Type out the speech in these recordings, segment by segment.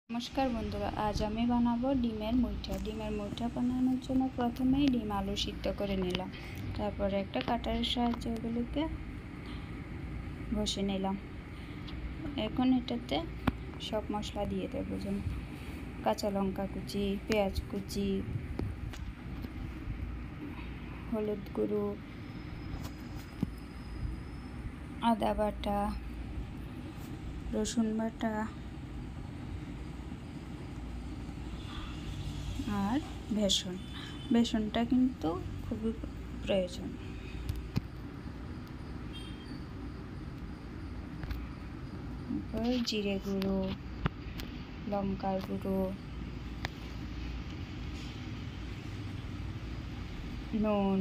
नमस्कार बंधुरा आज आमी बानाबो डिमेर मुइठा बानानोर जोन्नो प्रथमेई डिम आलू सिद्ध करे निलाम। तारपर एकटा काटारेर साहाज्ये एगुलोके घषे निलाम। एखन एटाते सब मशला दिए देबो, जेमन काँचा लंका कुचि, पेंयाज कुचि, हलुद गुঁড়ো, आदा बाटा, रसुन बाटा और बेसनटा किन्तु खूबই प्रयोजन। जिरे गुঁড়ো, लंकार गुঁড়ো, নুন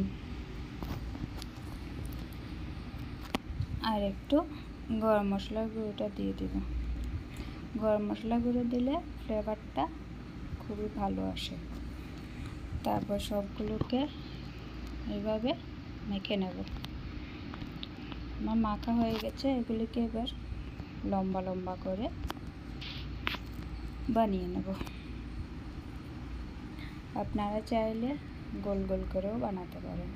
और एकटू गरम मशलार गुঁড়োटा दिए देब। गरम मशला गुঁড়ो दिले फ्लेभारटा खूबই ভালো আসে। তারপর সবগুলোকে এইভাবে মেখে নেব। আমার মাখা হয়ে গেছে, এগুলিকে এবার লম্বা লম্বা করে বানিয়ে নেব। আপনারা চাইলে গোল গোল করেও বানাতে পারেন।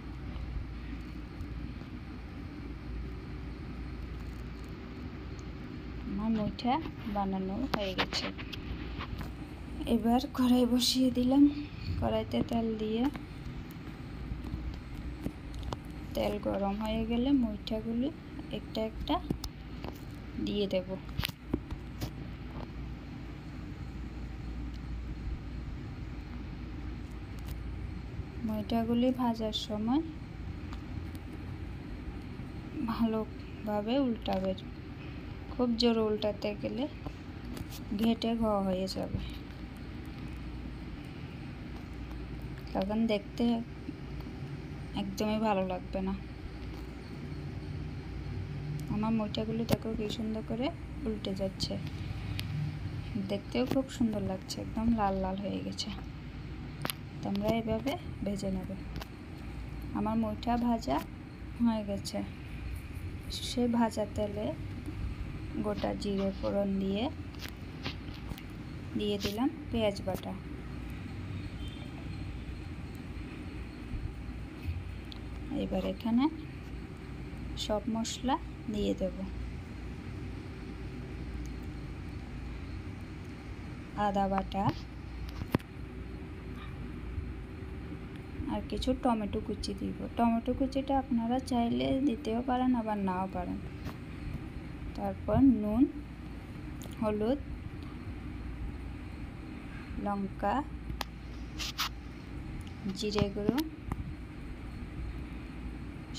আমার মুইঠা বানানো হয়ে গেছে। এবার কড়াই বসিয়ে দিলাম। কড়াইতে তেল দিয়ে তেল গরম হয়ে গেলে মুইঠাগুলি একটা একটা দিয়ে দেব। মুইঠাগুলি ভাজার সময় ভালোভাবে উল্টাবে। খুব জোরে উল্টাতে গেলে ঘেটে ঘ হয়ে যাবে, তখন দেখতে একদমই ভালো লাগবে না। আমার মুইঠাগুলো দেখো কি সুন্দর করে উল্টে যাচ্ছে, দেখতেও খুব সুন্দর লাগছে, একদম লাল লাল হয়ে গেছে। তোমরা এভাবে ভেজে নেবে। আমার মুইঠা ভাজা হয়ে গেছে। সেই ভাজা তেলে গোটা জিরে ফোড়ন দিয়ে দিলাম পেঁয়াজ বাটা। এবার এখানে সব মশলা দিয়ে দেব। আদা বাটা আর কিছু টমেটো কুচি দিব। টমেটো কুচিটা আপনারা চাইলে দিতেও পারেন, আবার নাও পারেন। তারপর নুন, হলুদ, লঙ্কা, জিরে গুঁড়ো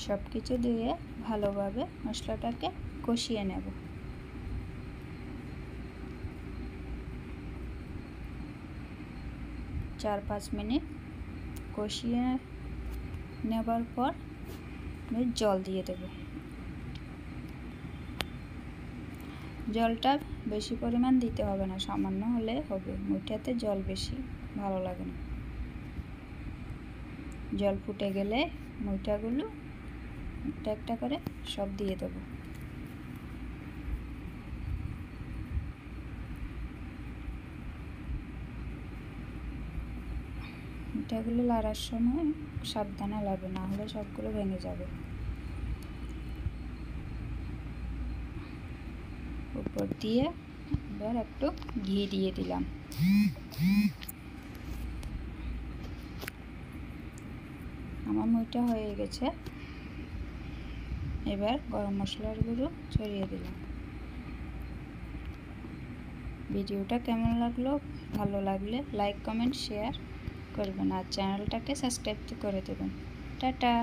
সব কিছু দিয়ে ভালোভাবে মশলাটাকে কষিয়ে নেব। চার পাঁচ মিনিট কষিয়ে নেবার পর জল দিয়ে দেব। জলটা বেশি পরিমাণ দিতে হবে না, সামান্য হলে হবে। মুইঠাতে জল বেশি ভালো লাগে না। জল ফুটে গেলে মুইঠাগুলো একটা একটা করে সব দিয়ে দেব। মুইঠাগুলো লাড়ার সময় সাবধানে লাগবে, না হলে সবগুলো ভেঙে যাবে। উপর দিয়ে এবার একটু ঘি দিয়ে দিলাম। আমার মুইঠা হয়ে গেছে। এবার গরম মশলার গুঁড়ো ছড়িয়ে দিলাম। ভিডিওটা কেমন লাগলো? ভালো লাগলে লাইক কমেন্ট শেয়ার করবেন আর চ্যানেলটাকে সাবস্ক্রাইব করে দেবেন। টাটা।